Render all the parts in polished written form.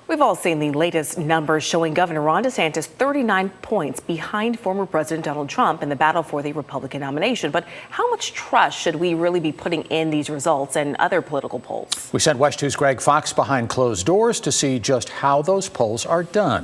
We've all seen the latest numbers showing Governor Ron DeSantis 39 points behind former President Donald Trump in the battle for the Republican nomination. But how much trust should we really be putting in these results and other political polls? We sent WESH 2's Greg Fox behind closed doors to see just how those polls are done.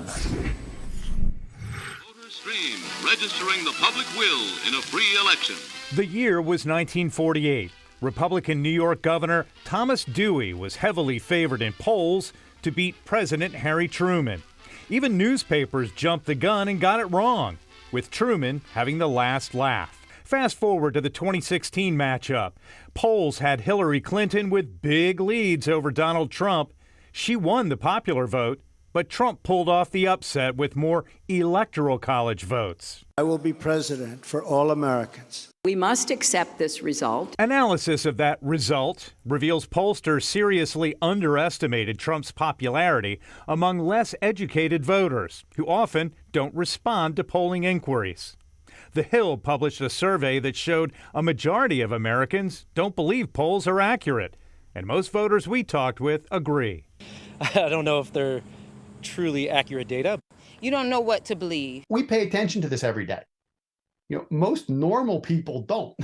VoterStream, registering the public will in a free election. The year was 1948. Republican New York Governor Thomas Dewey was heavily favored in polls to beat President Harry Truman. Even newspapers jumped the gun and got it wrong, with Truman having the last laugh. Fast forward to the 2016 matchup. Polls had Hillary Clinton with big leads over Donald Trump. She won the popular vote, but Trump pulled off the upset with more electoral college votes. I will be president for all Americans. We must accept this result. Analysis of that result reveals pollsters seriously underestimated Trump's popularity among less educated voters, who often don't respond to polling inquiries. The Hill published a survey that showed a majority of Americans don't believe polls are accurate, and most voters we talked with agree. I don't know if they're truly accurate data. You don't know what to believe. We pay attention to this every day. Most normal people don't.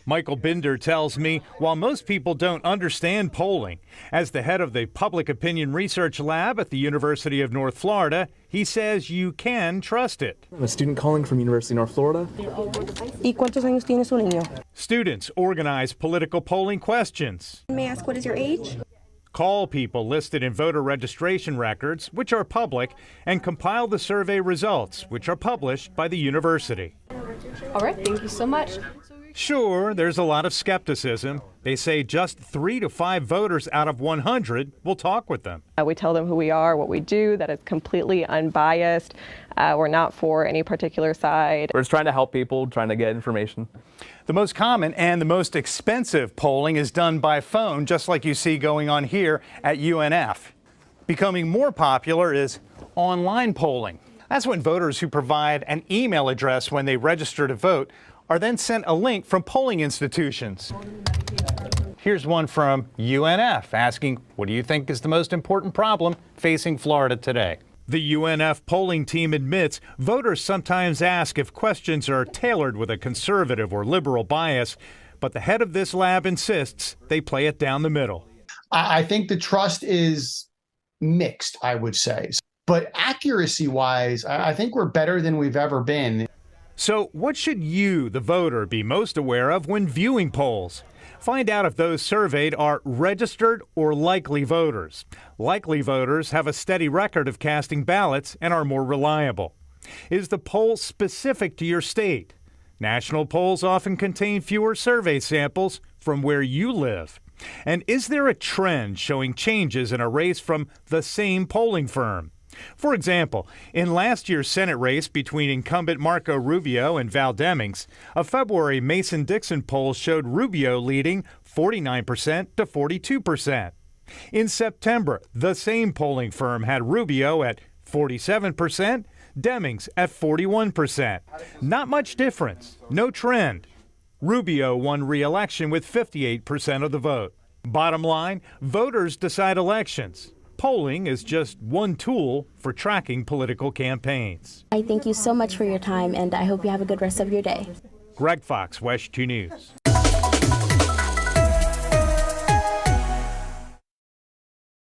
Michael Binder tells me while most people don't understand polling, as the head of the Public Opinion Research Lab at the University of North Florida, he says you can trust it. I'm a student calling from University of North Florida. ¿Y cuántos años tiene su niño? Students organize political polling questions. May I ask what is your age? Call people listed in voter registration records, which are public, and compile the survey results, which are published by the university. All right, thank you so much. Sure, there's a lot of skepticism. They say just 3 to 5 voters out of 100 will talk with them. We tell them who we are, what we do, that is completely unbiased. We're not for any particular side. We're just trying to help people, trying to get information. The most common and the most expensive polling is done by phone, just like you see going on here at UNF. Becoming more popular is online polling. That's when voters who provide an email address when they register to vote are then sent a link from polling institutions. Here's one from UNF asking, what do you think is the most important problem facing Florida today? The UNF polling team admits voters sometimes ask if questions are tailored with a conservative or liberal bias, but the head of this lab insists they play it down the middle. I think the trust is mixed, I would say. But accuracy-wise, I think we're better than we've ever been. So what should you, the voter, be most aware of when viewing polls? Find out if those surveyed are registered or likely voters. Likely voters have a steady record of casting ballots and are more reliable. Is the poll specific to your state? National polls often contain fewer survey samples from where you live. And is there a trend showing changes in a race from the same polling firm? For example, in last year's Senate race between incumbent Marco Rubio and Val Demings, a February Mason-Dixon poll showed Rubio leading 49% to 42%. In September, the same polling firm had Rubio at 47%, Demings at 41%. Not much difference, no trend. Rubio won re-election with 58% of the vote. Bottom line, voters decide elections. Polling is just one tool for tracking political campaigns. I thank you so much for your time, and I hope you have a good rest of your day. Greg Fox, WESH 2 News.